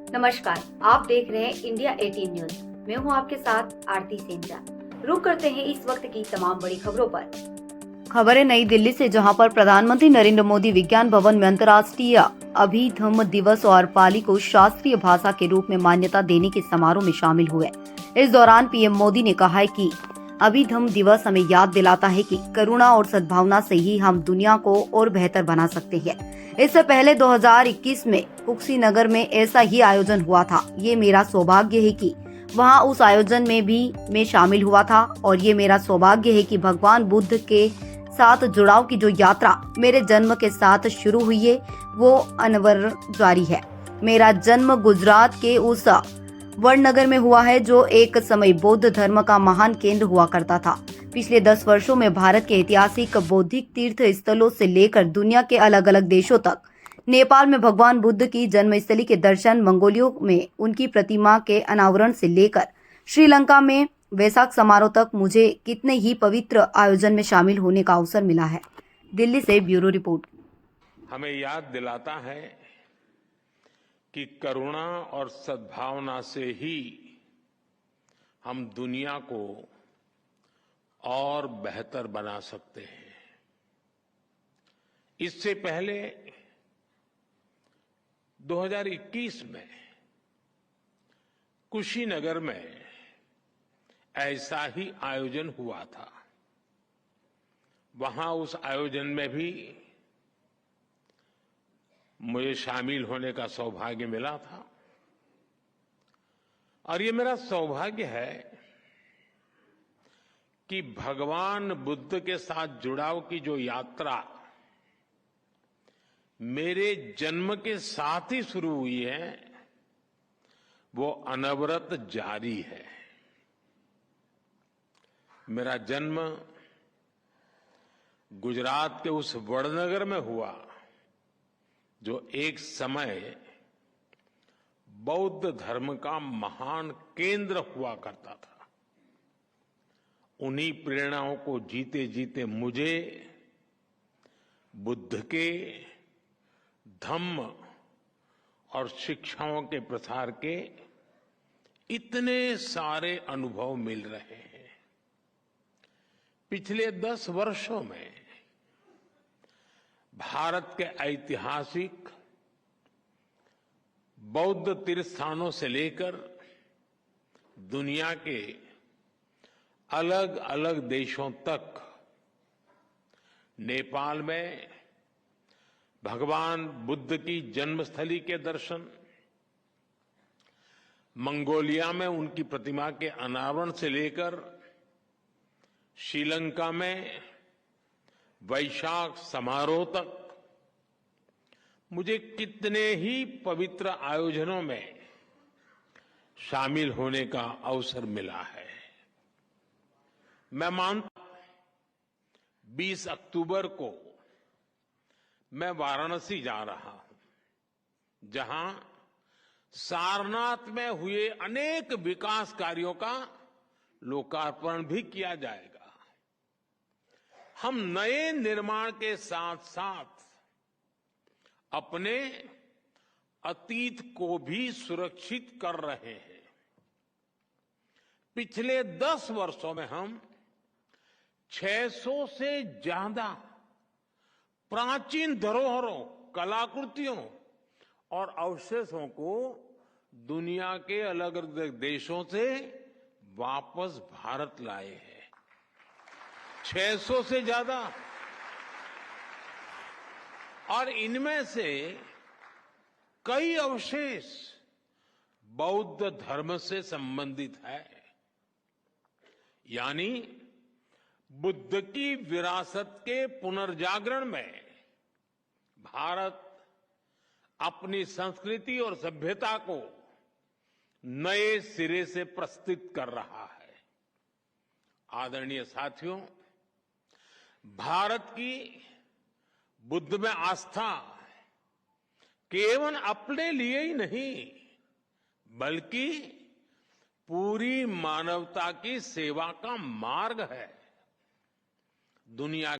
नमस्कार, आप देख रहे हैं इंडिया 18 न्यूज। मैं हूं आपके साथ आरती सेंजा। रुक करते हैं इस वक्त की तमाम बड़ी खबरों पर। खबरें नई दिल्ली से, जहां पर प्रधानमंत्री नरेंद्र मोदी विज्ञान भवन में अंतर्राष्ट्रीय अभिधम्म दिवस और पाली को शास्त्रीय भाषा के रूप में मान्यता देने के समारोह में शामिल हुए। इस दौरान पीएम मोदी ने कहा है कि अभिधम्म दिवस हमें याद दिलाता है कि करुणा और सद्भावना से ही हम दुनिया को और बेहतर बना सकते हैं। इससे पहले 2021 में कुशीनगर में ऐसा ही आयोजन हुआ था। ये मेरा सौभाग्य है कि वहां उस आयोजन में भी मैं शामिल हुआ था, और ये मेरा सौभाग्य है कि भगवान बुद्ध के साथ जुड़ाव की जो यात्रा मेरे जन्म के साथ शुरू हुई है वो अनवर जारी है। मेरा जन्म गुजरात के उस वडनगर में हुआ है जो एक समय बौद्ध धर्म का महान केंद्र हुआ करता था। पिछले 10 वर्षों में भारत के ऐतिहासिक बौद्धिक तीर्थ स्थलों से लेकर दुनिया के अलग अलग देशों तक, नेपाल में भगवान बुद्ध की जन्मस्थली के दर्शन, मंगोलिया में उनकी प्रतिमा के अनावरण से लेकर श्रीलंका में वैसाख समारोह तक मुझे कितने ही पवित्र आयोजन में शामिल होने का अवसर मिला है। दिल्ली से ब्यूरो रिपोर्ट। हमें याद दिलाता है कि करुणा और सद्भावना से ही हम दुनिया को और बेहतर बना सकते हैं। इससे पहले 2021 में कुशीनगर में ऐसा ही आयोजन हुआ था। वहां उस आयोजन में भी मुझे शामिल होने का सौभाग्य मिला था, और ये मेरा सौभाग्य है कि भगवान बुद्ध के साथ जुड़ाव की जो यात्रा मेरे जन्म के साथ ही शुरू हुई है वो अनवरत जारी है। मेरा जन्म गुजरात के उस वडनगर में हुआ जो एक समय बौद्ध धर्म का महान केंद्र हुआ करता था। उन्हीं प्रेरणाओं को जीते जीते मुझे बुद्ध के धम्म और शिक्षाओं के प्रसार के इतने सारे अनुभव मिल रहे हैं। पिछले 10 वर्षों में भारत के ऐतिहासिक बौद्ध तीर्थ स्थानों से लेकर दुनिया के अलग अलग देशों तक, नेपाल में भगवान बुद्ध की जन्मस्थली के दर्शन, मंगोलिया में उनकी प्रतिमा के अनावरण से लेकर श्रीलंका में वैशाख समारोह तक, मुझे कितने ही पवित्र आयोजनों में शामिल होने का अवसर मिला है। मैं मानता हूं 20 अक्टूबर को मैं वाराणसी जा रहा हूं, जहां सारनाथ में हुए अनेक विकास कार्यों का लोकार्पण भी किया जाएगा। हम नए निर्माण के साथ साथ अपने अतीत को भी सुरक्षित कर रहे हैं। पिछले 10 वर्षों में हम 600 से ज्यादा प्राचीन धरोहरों, कलाकृतियों और अवशेषों को दुनिया के अलग अलग देशों से वापस भारत लाए हैं। 600 से ज्यादा, और इनमें से कई अवशेष बौद्ध धर्म से संबंधित है। यानी बुद्ध की विरासत के पुनर्जागरण में भारत अपनी संस्कृति और सभ्यता को नए सिरे से प्रस्तुत कर रहा है। आदरणीय साथियों, भारत की बुद्ध में आस्था केवल अपने लिए ही नहीं, बल्कि पूरी मानवता की सेवा का मार्ग है। दुनिया